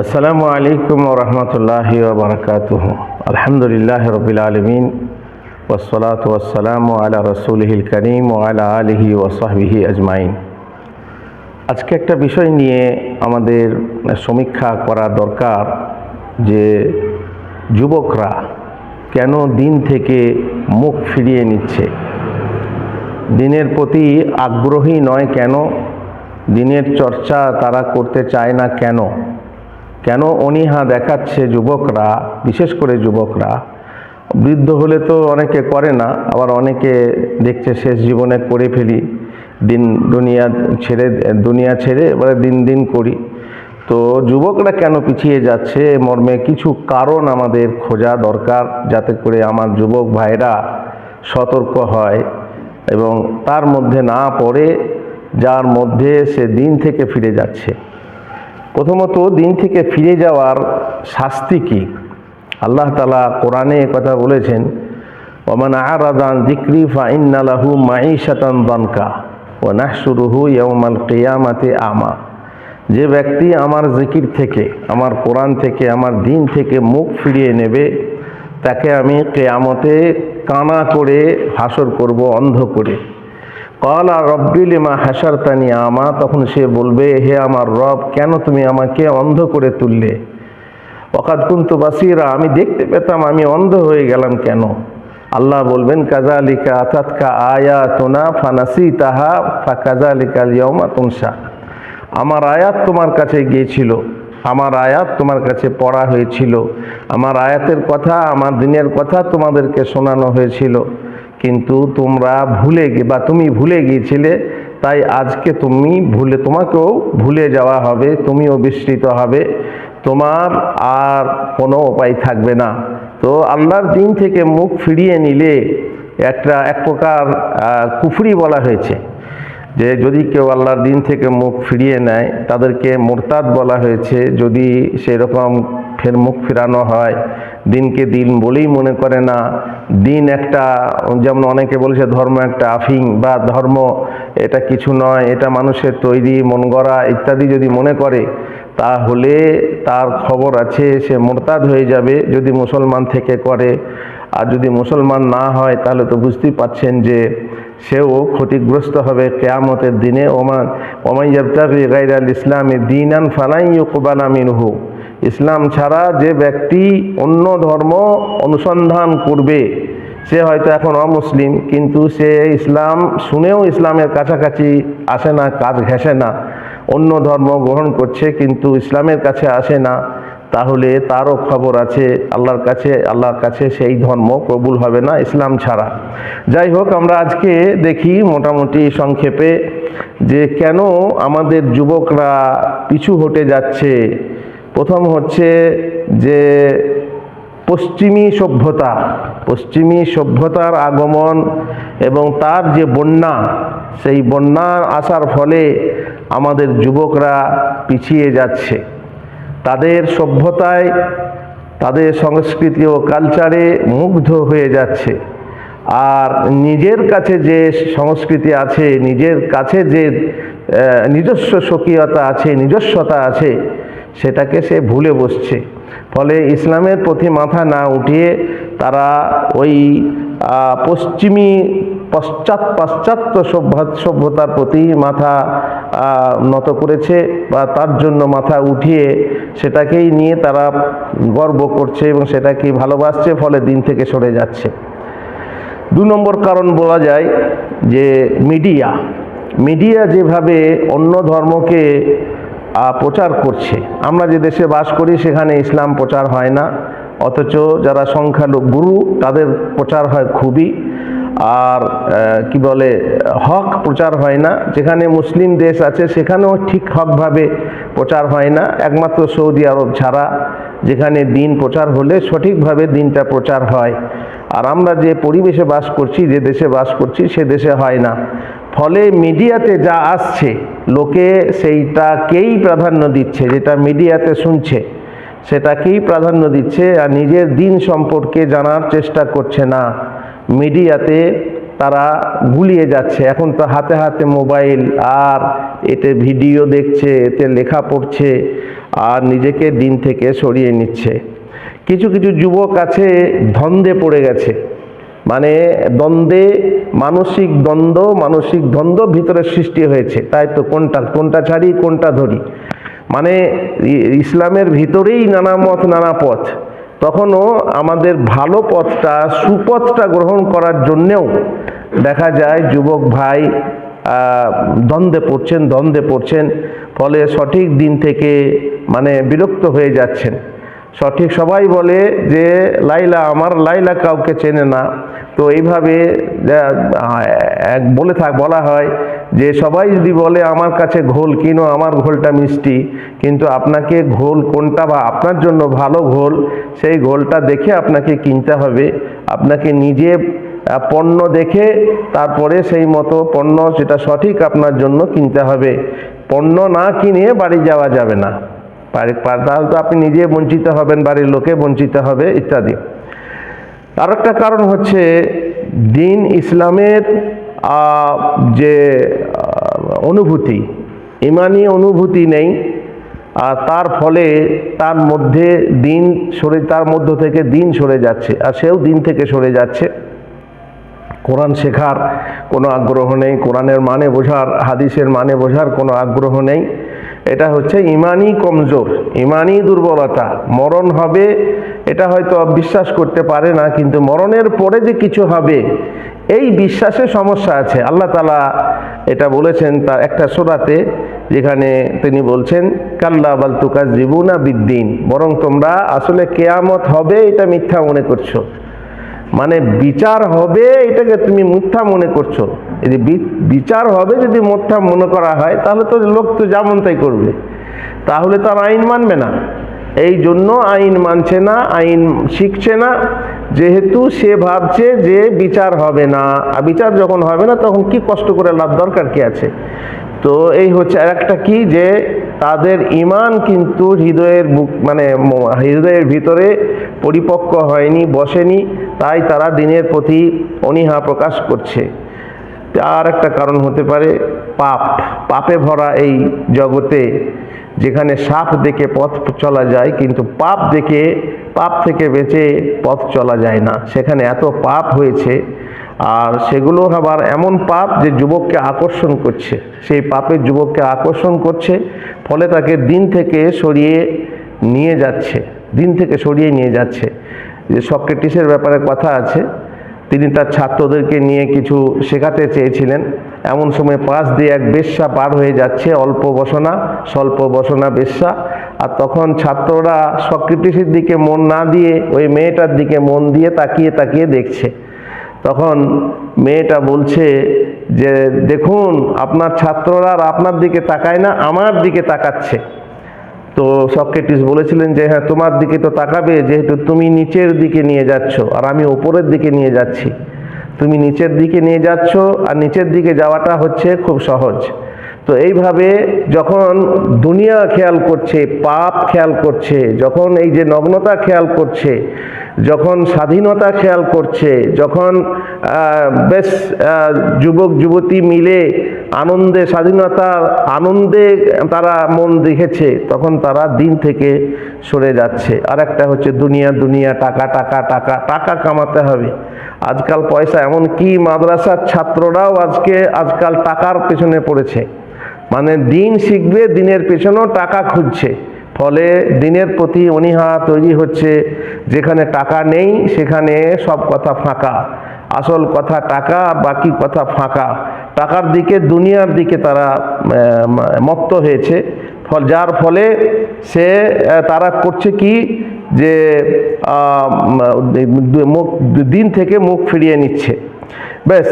আসসালামু আলাইকুম ওয়া রাহমাতুল্লাহি ওয়া বারাকাতুহু। আলহামদুলিল্লাহি রাব্বিল আলামিন ওয়াসসালাতু ওয়াসসালামু আলা রাসূলিহিল কারীম ওয়া আলা আলিহি ওয়া সাহবিহি আজমাইন। আজকে একটা বিষয় নিয়ে আমাদের সমীক্ষা করা দরকার যে যুবকরা কেন দিন থেকে মুখ ফিরিয়ে নিচ্ছে, দিনের প্রতি আগ্রহী নয় কেন, দিনের চর্চা তারা করতে চায় না কেন, কেন অনীহা দেখাচ্ছে যুবকরা, বিশেষ করে যুবকরা। বৃদ্ধ হলে তো অনেকে করে না, আবার অনেকে দেখছে শেষ জীবনে করে ফেলি, দুনিয়া ছেড়ে এবারে দিন দিন করি। তো যুবকরা কেন পিছিয়ে যাচ্ছে মর্মে কিছু কারণ আমাদের খোঁজা দরকার, যাতে করে আমার যুবক ভাইরা সতর্ক হয় এবং তার মধ্যে না পড়ে যার মধ্যে সে দিন থেকে ফিরে যাচ্ছে। প্রথমত, দিন থেকে ফিরে যাওয়ার শাস্তি কি? আল্লাহ তাআলা কোরআনে কথা বলেছেন, ওয়ামান আ'রাদা আন যিকরি ফাইন্না লাহু মাঈশাতান দানকা ওয়া নাহশুরুহু ইয়াওমাল কিয়ামাতি আমা। যে ব্যক্তি আমার জিকির থেকে, আমার কোরআন থেকে, আমার দিন থেকে মুখ ফিরিয়ে নেবে, তাকে আমি কিয়ামতে কানা করে হাসর করব, অন্ধ করে। ক্বালা রব্বি লিমা হাসারতানি আমা, তখন সে বলবে, হে আমার রব, কেন তুমি আমাকে অন্ধ করে তুললে? ওয়াকাদ কুনতু বাসীরা, আমি দেখতে পেতাম, আমি অন্ধ হয়ে গেলাম কেন? আল্লাহ বলবেন, কাযালিকা আতাতকা আয়াতুনা ফানাসিতাহা ফাকাযালিকাল ইয়াওমা তুনসা। আমার আয়াত তোমার কাছে গিয়েছিল, আমার আয়াত তোমার কাছে পড়া হয়েছিল, আমার আয়াতের কথা, আমার দিনের কথা তোমাদেরকে শোনানো হয়েছিল, কিন্তু তোমরা তুমি ভুলে গিয়েছিলে, তাই আজকে তোমাকেও ভুলে যাওয়া হবে, তুমিও বিস্মৃত হবে, তোমার আর কোনো উপায় থাকবে না। তো আল্লাহর দিন থেকে মুখ ফিরিয়ে নিলে এক প্রকার কুফরি বলা হয়েছে, যে যদি কেউ আল্লাহর দিন থেকে মুখ ফিরিয়ে নেয় তাদেরকে মুরতাদ বলা হয়েছে। যদি সেরকম ফের মুখ ফিরানো হয়, দিনকে দিন বলেই মনে করে না, দিন একটা, যেমন অনেকে বলেছে ধর্ম একটা আফিং, বা ধর্ম এটা কিছু নয়, এটা মানুষের তৈরি মন গড়া ইত্যাদি যদি মনে করে, তাহলে তার খবর আছে, সে মুরতাদ হয়ে যাবে যদি মুসলমান থেকে করে। আর যদি মুসলমান না হয় তাহলে তো বুঝতেই পাচ্ছেন যে সেও ক্ষতিগ্রস্ত হবে কিয়ামতের দিনে। ওমান ইয়াবতাগি গায়রাল ইসলামি দীনান ফালান ইউকবালা মিনহু। ইসলাম ছাড়া যে ব্যক্তি অন্য ধর্ম অনুসন্ধান করবে, সে হয়তো এখন অমুসলিম, কিন্তু সে ইসলাম শুনেও ইসলামের কাছাকাছি আসে না, কাজ ঘেঁষে না, অন্য ধর্ম গ্রহণ করছে কিন্তু ইসলামের কাছে আসে না, তাহলে তারও খবর আছে আল্লাহর কাছে সেই ধর্ম কবুল হবে না ইসলাম ছাড়া। যাই হোক, আমরা আজকে দেখি মোটামুটি সংক্ষেপে যে কেন আমাদের যুবকরা পিছু হটে যাচ্ছে। প্রথম হচ্ছে যে পশ্চিমী সভ্যতার আগমন এবং তার যে বন্যা, সেই বন্যার আসার ফলে আমাদের যুবকরা পিছিয়ে যাচ্ছে। তাদের সভ্যতায়, তাদের সংস্কৃতি ও কালচারে মুগ্ধ হয়ে যাচ্ছে, আর নিজের কাছে যে সংস্কৃতি আছে, নিজের কাছে যে নিজস্ব স্বকীয়তা আছে, নিজস্বতা আছে, সেটাকে সে ভুলে বসছে। ফলে ইসলামের প্রতি মাথা না উঠিয়ে তারা ওই পাশ্চাত্য সভ্যতার প্রতি মাথা নত করেছে, বা তার জন্য মাথা উঠিয়ে সেটাকেই নিয়ে তারা গর্ব করছে এবং সেটাকেই ভালোবাসছে, ফলে দিন থেকে সরে যাচ্ছে। 2 নম্বর কারণ বলা যায় যে মিডিয়া যেভাবে অন্য ধর্মকে প্রচার করছে। আমরা যে দেশে বাস করি সেখানে ইসলাম প্রচার হয় না, অথচ যারা সংখ্যালঘু তাদের প্রচার হয় খুবই, আর হক প্রচার হয় না। যেখানে মুসলিম দেশ আছে সেখানেও ঠিক হকভাবে প্রচার হয় না, একমাত্র সৌদি আরব ছাড়া, যেখানে দিন প্রচার হলে সঠিকভাবে দিনটা প্রচার হয়। আর আমরা যে পরিবেশে বাস করছি, যে দেশে বাস করছি, সে দেশে হয় না। ফলে মিডিয়াতে যা আসছে লোকে সেইটাকেই প্রাধান্য দিচ্ছে, যেটা মিডিয়াতে শুনছে সেটাকেই প্রাধান্য দিচ্ছে, আর নিজের দিন সম্পর্কে জানার চেষ্টা করছে না। মিডিয়াতে তারা গুলিয়ে যাচ্ছে। এখন তো হাতে হাতে মোবাইল, আর এতে ভিডিও দেখছে, এতে লেখা পড়ছে, আর নিজেকে দিন থেকে সরিয়ে নিচ্ছে। কিছু কিছু যুবক আছে দ্বন্দ্বে পড়ে গেছে, মানে দ্বন্দ্বে, মানসিক দ্বন্দ্ব ভিতরে সৃষ্টি হয়েছে। তাই তো কোনটা ছাড়ি কোনটা ধরি, মানে ইসলামের ভিতরেই নানা মত নানা পথ। তখনও আমাদের ভালো পথটা, সুপথটা গ্রহণ করার জন্যেও দেখা যায় যুবক ভাই দ্বন্দ্বে পড়ছেন, ফলে সঠিক দিন থেকে মানে বিরক্ত হয়ে যাচ্ছেন। সঠিক সবাই বলে যে লাইলা কাউকে চেনে না, তো এইভাবে বলা হয় যে সবাই যদি বলে আমার কাছে ঘোল কিনো, আমার ঘোলটা মিষ্টি, কিন্তু আপনাকে ঘোল কোনটা বা আপনার জন্য ভালো ঘোল, সেই ঘোলটা দেখে আপনাকে কিনতে হবে। আপনাকে নিজে পণ্য দেখে তারপরে সেই মতো পণ্য যেটা সঠিক আপনার জন্য কিনতে হবে। পণ্য না কিনে বাড়ি যাওয়া যাবে না, তাহলে তো আপনি নিজে বঞ্চিত হবেন, বাড়ির লোকে বঞ্চিত হবে ইত্যাদি। আর একটা কারণ হচ্ছে দিন ইসলামের যে অনুভূতি, ইমানি অনুভূতি নেই, আর তার ফলে তার মধ্য থেকে দিন সরে যাচ্ছে, আর সেও দিন থেকে সরে যাচ্ছে। কোরআন শেখার কোনো আগ্রহ নেই, কোরআনের মানে বোঝার, হাদিসের মানে বোঝার কোনো আগ্রহ নেই। এটা হচ্ছে ইমানি কমজোর, ইমানি দুর্বলতা। মরণ হবে এটা হয়তো বিশ্বাস করতে পারে না, কিন্তু মরণের পরে যে কিছু হবে এই বিশ্বাসে সমস্যা আছে। আল্লাহ তাআলা এটা বলেছেন তার একটা সূরাতে, যেখানে তিনি বলছেন কাল্লা বাল তুকাজ্জিবুনা বিদ্দিন, বরং তোমরা আসলে কিয়ামত হবে এটা মিথ্যা মনে করছো, মানে বিচার হবে এটাকে তুমি মিথ্যা মনে করছো। যদি বিচার হবে যদি মিথ্যা মনে করা হয়, তাহলে তো লোক তো যেমন তাই করবে, তাহলে তো আর আইন মানবে না। এই জন্য আইন মানছে না, আইন শিখছে না, যেহেতু সে ভাবছে যে বিচার হবে না। আর বিচার যখন হবে না তখন কি কষ্ট করে লাভ, দরকার কি আছে? তো এই হচ্ছে আর একটা কি, যে তাদের ঈমান কিন্তু হৃদয়ের ভিতরে পরিপক্ক হয়নি, বসেনি, তাই তারা দিনের প্রতি অনীহা প্রকাশ করছে। আর একটা কারণ হতে পারে পাপে ভরা এই জগতে, যেখানে সাপ দেখে পথ চলা যায়, কিন্তু পাপ থেকে বেঁচে পথ চলা যায় না। সেখানে এত পাপ হয়েছে, আর সেগুলো আবার এমন পাপ যে যুবককে আকর্ষণ করছে, সেই পাপের যুবককে আকর্ষণ করছে, ফলে তাকে দিন থেকে সরিয়ে নিয়ে যাচ্ছে। যে সক্রেটিসের ব্যাপারে কথা আছে, তিনি তার ছাত্রদেরকে নিয়ে কিছু শেখাতে চেয়েছিলেন। এমন সময় পাশ দিয়ে এক বেশ্যা পার হয়ে যাচ্ছে, স্বল্প বসনা বেশ্যা। আর তখন ছাত্ররা সক্রেটিসের দিকে মন না দিয়ে ওই মেয়েটার দিকে মন দিয়ে তাকিয়ে দেখছে। তখন মেয়েটা বলছে যে দেখুন, আপনার ছাত্ররা আর আপনার দিকে তাকায় না, আমার দিকে তাকাচ্ছে। তো সক্রেটিস বলেছিলেন যে হ্যাঁ, তোমার দিকে তো তাকাবে, যেহেতু তুমি নিচের দিকে নিয়ে যাচ্ছ আর আমি উপরের দিকে নিয়ে যাচ্ছি। তুমি নিচের দিকে নিয়ে যাচ্ছ, আর নিচের দিকে যাওয়াটা হচ্ছে খুব সহজ। তো এইভাবে যখন দুনিয়া খেয়াল করছে, পাপ খেয়াল করছে, যখন এই যে নগ্নতা খেয়াল করছে, যখন স্বাধীনতা খেয়াল করছে, যখন বেশ যুবক যুবতী মিলে স্বাধীনতার আনন্দে তারা মন রেখেছে, তখন তারা দিন থেকে সরে যাচ্ছে। আর একটা হচ্ছে দুনিয়া, টাকা কামাতে হবে। আজকাল পয়সা, এমনকি মাদ্রাসার ছাত্ররাও আজকাল টাকার পেছনে পড়েছে, মানে দিন শিখবে, দিনের পেছনেও টাকা খুঁজছে। ফলে দিনের প্রতি অনীহা তৈরি হচ্ছে। যেখানে টাকা নেই সেখানে সব কথা ফাঁকা, আসল কথা টাকা, বাকি কথা ফাঁকা। টাকার দিকে, দুনিয়ার দিকে তারা মত্ত হয়েছে, যার ফলে তারা করছে কি, যে দিন থেকে মুখ ফিরিয়ে নিচ্ছে। ব্যাস।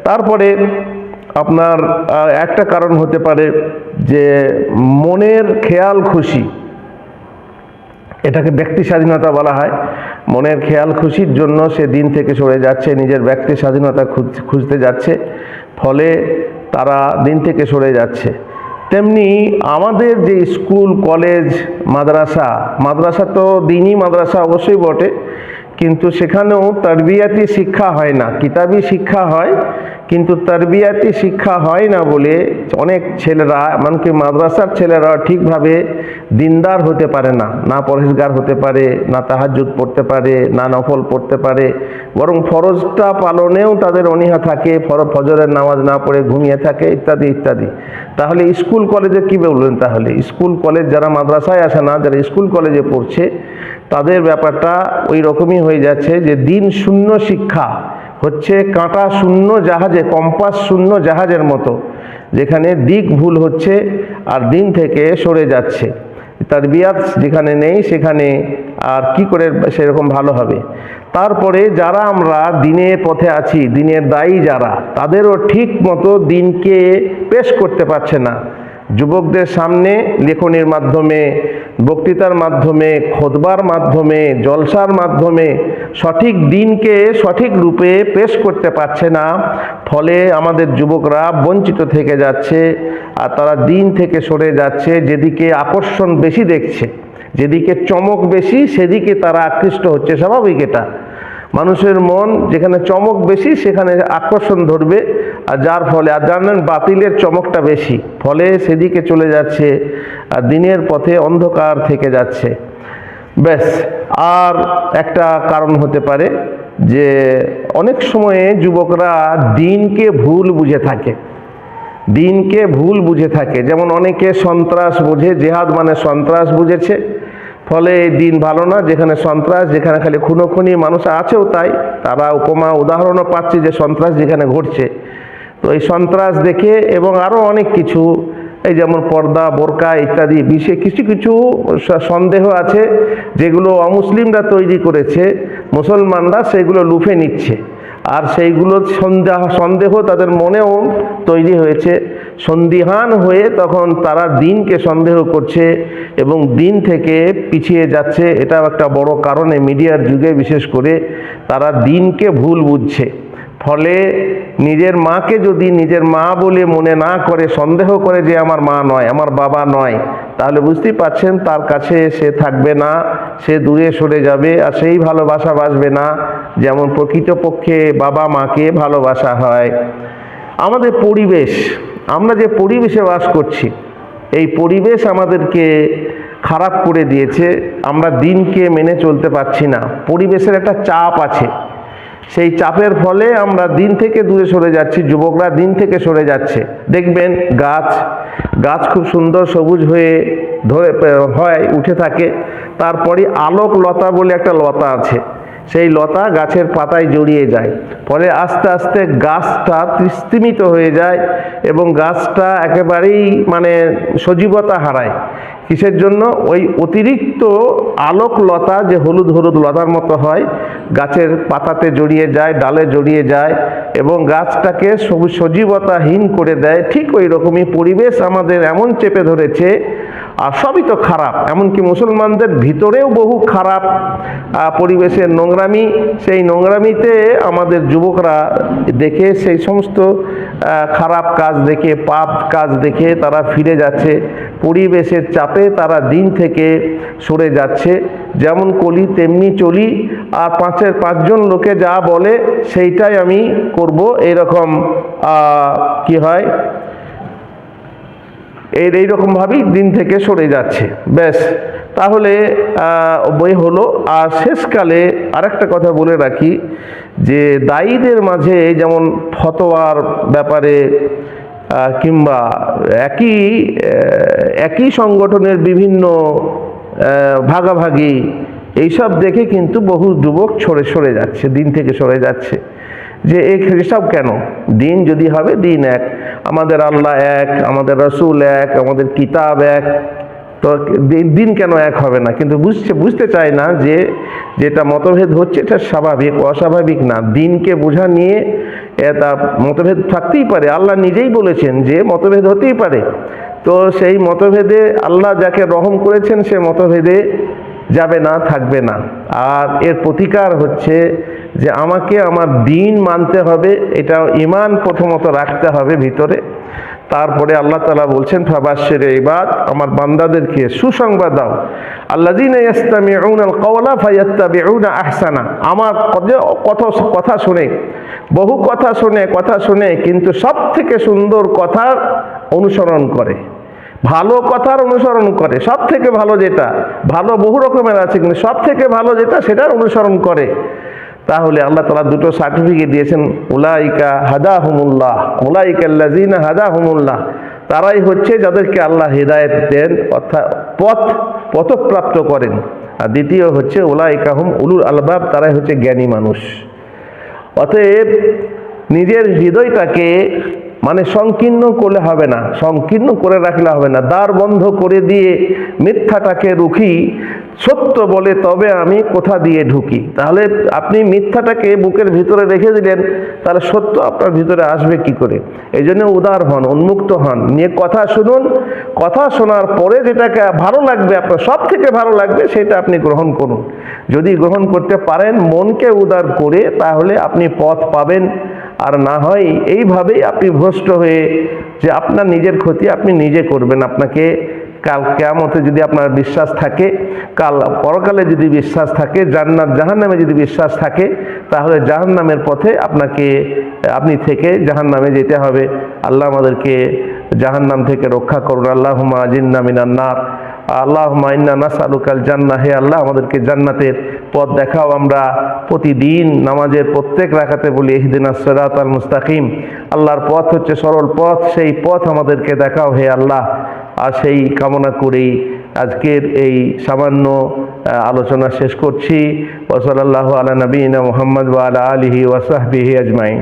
তারপরে আপনার একটা কারণ হতে পারে যে মনের খেয়াল খুশি, এটাকে ব্যক্তি স্বাধীনতা বলা হয়। মনের খেয়াল খুশির জন্য সে দিন থেকে সরে যাচ্ছে, নিজের ব্যক্তি স্বাধীনতা খুঁজতে যাচ্ছে, ফলে তারা দিন থেকে সরে যাচ্ছে। তেমনি আমাদের যে স্কুল, কলেজ, মাদ্রাসা তো দিনই মাদ্রাসা অবশ্যই বটে, কিন্তু সেখানেও তারবিয়াতি শিক্ষা হয় না, কিতাবি শিক্ষা হয়, কিন্তু তারবিয়াতি শিক্ষা হয় না বলে অনেক ছেলেরা, এমনকি মাদ্রাসার ছেলেরা ঠিকভাবে দিনদার হতে পারে না, না পরহেজগার হতে পারে, না তাহাজ্জুদ পড়তে পারে, না নফল পড়তে পারে, বরং ফরজটা পালনেও তাদের অনীহা থাকে, ফজরের নামাজ না পড়ে ঘুমিয়ে থাকে, ইত্যাদি ইত্যাদি। তাহলে স্কুল কলেজে কী বলবেন? তাহলে স্কুল কলেজ, যারা মাদ্রাসায় আসে না, যারা স্কুল কলেজে পড়ছে, তাদের ব্যাপারটা ওই রকমই হয়ে যাচ্ছে যে দিন শূন্য শিক্ষা হচ্ছে কাঁটা শূন্য জাহাজে, কম্পাস শূন্য জাহাজের মতো, যেখানে দিক ভুল হচ্ছে আর দিন থেকে সরে যাচ্ছে। তারবিয়াত যেখানে নেই সেখানে আর কি করে সেরকম ভালো হবে? তারপরে যারা আমরা দিনের পথে আছি, দিনের দায়ী যারা, তাদেরও ঠিক মতো দিনকে পেশ করতে পারছে না। যুবকদের সামনে লেখনির মাধ্যমে, বক্তৃতার মাধ্যমে, খুতবার মাধ্যমে, জলসার মাধ্যমে সঠিক দিনকে সঠিক রূপে পেশ করতে পারছে না। ফলে আমাদের যুবকরা বঞ্চিত থেকে যাচ্ছে আর তারা দিন থেকে সরে যাচ্ছে। যেদিকে আকর্ষণ বেশি দেখছে, যেদিকে চমক বেশি, সেদিকে তারা আকৃষ্ট হচ্ছে। স্বাভাবিক এটা, মানুষের মন যেখানে চমক বেশি সেখানে আকর্ষণ ধরবে, আর যার ফলে, আর জানেন বাতিলের চমকটা বেশি, ফলে সেদিকে চলে যাচ্ছে আর দিনের পথে অন্ধকার থেকে যাচ্ছে। ব্যাস। আর একটা কারণ হতে পারে যে অনেক সময়ে যুবকরা দিনকে ভুল বুঝে থাকে, দিনকে ভুল বুঝে থাকে। যেমন অনেকে সন্ত্রাস বোঝে, জেহাদ মানে সন্ত্রাস বুঝেছে, ফলে এই দিন ভালো না, যেখানে সন্ত্রাস, যেখানে খালি খুনোখুনি মানুষ আছেও তাই, তারা উদাহরণও পাচ্ছে যে সন্ত্রাস যেখানে ঘটছে। তো এই সন্ত্রাস দেখে এবং আরও অনেক কিছু, এই যেমন পর্দা, বোরকা ইত্যাদি বিষয়ে কিছু কিছু সন্দেহ আছে যেগুলো অমুসলিমরা তৈরি করেছে, মুসলমানরা সেগুলো লুফে নিচ্ছে। আর সেইগুলো সন্দেহ তাদের মনেও তৈরি হয়েছে, সন্দিহান হয়ে তখন তারা দিনকে সন্দেহ করছে এবং দিন থেকে পিছিয়ে যাচ্ছে। এটাও একটা বড় কারণে মিডিয়ার যুগে বিশেষ করে তারা দিনকে ভুল বুঝছে। ফলে নিজের মাকে যদি নিজের মা বলে মনে না করে, সন্দেহ করে যে আমার মা নয়, আমার বাবা নয়, তাহলে বুঝতেই পারছেন তার কাছে সে থাকবে না, সে দূরে সরে যাবে আর সেই ভালোবাসা বাসবে না যেমন প্রকৃতপক্ষে বাবা মাকে ভালোবাসা হয়। আমাদের পরিবেশ, আমরা যে পরিবেশে বাস করছি, এই পরিবেশ আমাদেরকে খারাপ করে দিয়েছে। আমরা দিনকে মেনে চলতে পারছি না, পরিবেশের একটা চাপ আছে, সেই চাপের ফলে আমরা দিন থেকে দূরে সরে যাচ্ছি, যুবকরা দিন থেকে সরে যাচ্ছে। দেখবেন গাছ খুব সুন্দর সবুজ হয়ে হয়, উঠে থাকে, তারপরে আলোক লতা বলে একটা লতা আছে, সেই লতা গাছের পাতায় জড়িয়ে যায়, ফলে আস্তে আস্তে গাছটা স্তিমিত হয়ে যায় এবং গাছটা একেবারেই সজীবতা হারায়। কিসের জন্য? ওই অতিরিক্ত আলোক লতা যে হলুদ হলুদ লতার মতো হয়, গাছের পাতাতে জড়িয়ে যায়, ডালে জড়িয়ে যায় এবং গাছটাকে সজীবতাহীন করে দেয়। ঠিক ওই রকমই পরিবেশ আমাদের এমন চেপে ধরেছে, আর সবই তো খারাপ, এমনকি মুসলমানদের ভিতরেও বহু খারাপ পরিবেশের নোংরামি। সেই নোংরামিতে আমাদের যুবকরা দেখে, সেই সমস্ত খারাপ কাজ দেখে, পাপ কাজ দেখে তারা ফিরে যাচ্ছে, পরিবেশের চাপে তারা দিন থেকে সরে যাচ্ছে। যেমন কলি তেমনি চলি, আর পাঁচজন লোকে যা বলে সেইটাই আমি করব, এরকম কি হয়, এইরকমভাবেই দিন থেকে সরে যাচ্ছে। ব্যাস। তাহলে বই হলো। আর শেষকালে আরেকটা কথা বলে রাখি যে দায়ীদের মাঝে যেমন ফতোয়ার ব্যাপারে কিংবা একই সংগঠনের বিভিন্ন ভাগাভাগি, এইসব দেখে কিন্তু বহু যুবক সরে যাচ্ছে, দিন থেকে সরে যাচ্ছে। যে এসব কেন? দিন যদি হবে, দিন এক, আমাদের আল্লাহ এক, আমাদের রসুল এক, আমাদের কিতাব এক, তো দিন কেন এক হবে না? কিন্তু বুঝতে চায় না যে যেটা মতভেদ হচ্ছে এটা স্বাভাবিক, অস্বাভাবিক না। দিনকে বোঝা নিয়ে এটা মতভেদ থাকতেই পারে, আল্লাহ নিজেই বলেছেন যে মতভেদ হতেই পারে। তো সেই মতভেদে আল্লাহ যাকে রহম করেছেন সে মতভেদে যাবে না, থাকবে না। আর এর প্রতিকার হচ্ছে যে আমাকে আমার দিন মানতে হবে, এটা ঈমান প্রথমত রাখতে হবে ভিতরে। তারপরে আল্লাহ তাআলা বলছেন ফাবাশশির ইবাদ, আমার বান্দাদেরকে সুসংবাদ দাও, আল্লাযীনা ইয়াসতামিউনাল কাওলা ফায়াত্তাবিউনা আহসানা, আমার কথা শুনে, বহু কথা শুনে কিন্তু সব থেকে সুন্দর কথার অনুসরণ করে, ভালো কথার অনুসরণ করে, সব থেকে ভালো যেটা, ভালো বহু রকমের আছে কিন্তু সব থেকে ভালো যেটা সেটার অনুসরণ করে, তাহলে আল্লাহ তাআলা দুটো সার্টিফিকেট দিয়েছেন, উলাইকা হাদাহুমুল্লাহ, উলাইকাল্লাযীনা হাদাহুমুল্লাহ, তারাই হচ্ছে যাদেরকে আল্লাহ হিদায়াত দেন অর্থাৎ পথপ্রাপ্ত করেন। আর দ্বিতীয় হচ্ছে উলাইকা হুম উলুল আলবাব, তারাই হচ্ছে জ্ঞানী মানুষ। অতএব নিজের হৃদয়টাকে সংকীর্ণ করলে হবে না, সংকীর্ণ করে রাখলে হবে না, দ্বার বন্ধ করে দিয়ে মিথ্যাটাকে রুখি, সত্য বলে তবে আমি কোথা দিয়ে ঢুকি। তাহলে আপনি মিথ্যাটাকে বুকের ভিতরে রেখে দিলেন, তাহলে সত্য আপনার ভিতরে আসবে কি করে? এই জন্য উদার হন, উন্মুক্ত হন, নিয়ে কথা শুনুন, কথা শোনার পরে যেটাকে ভালো লাগবে, আপনার সব থেকে ভালো লাগবে সেটা আপনি গ্রহণ করুন। যদি গ্রহণ করতে পারেন মনকে উদার করে, তাহলে আপনি পথ পাবেন। আর না হয় এইভাবেই আপনি ভ্রষ্ট হয়ে যে আপনার নিজের ক্ষতি আপনি নিজে করবেন। আপনাকে কাল কিয়ামতে যদি আপনার বিশ্বাস থাকে, কাল পরকালে যদি বিশ্বাস থাকে, জান্নাত জাহান্নামে যদি বিশ্বাস থাকে, তাহলে জাহান্নামের পথে আপনি থেকে জাহান্নামে যেতে হবে। আল্লাহ আমাদেরকে জাহান্নাম থেকে রক্ষা করুন। আল্লাহুম্মা আজিন্না মিনান নার, আল্লাহুম্মা ইন্না নাসআলুকাল জান্নাহ, হে আল্লাহ আমাদেরকে জান্নাতের পথ দেখাও। আমরা প্রতিদিন নামাজের প্রত্যেক রাকাতে বলি ইহদিনাস সিরাতাল মুস্তাকিম, আল্লাহর পথ হচ্ছে সরল পথ, সেই পথ আমাদেরকে দেখাও হে আল্লাহ। আর সেই কামনা করেই আজকের এই সামান্য আলোচনা শেষ করছি। ওয়া সাল্লাল্লাহু আলা নবিয়িনা মুহাম্মদ ওয়া আলা আলিহি ওয়া সাহবিহি আজমাইন।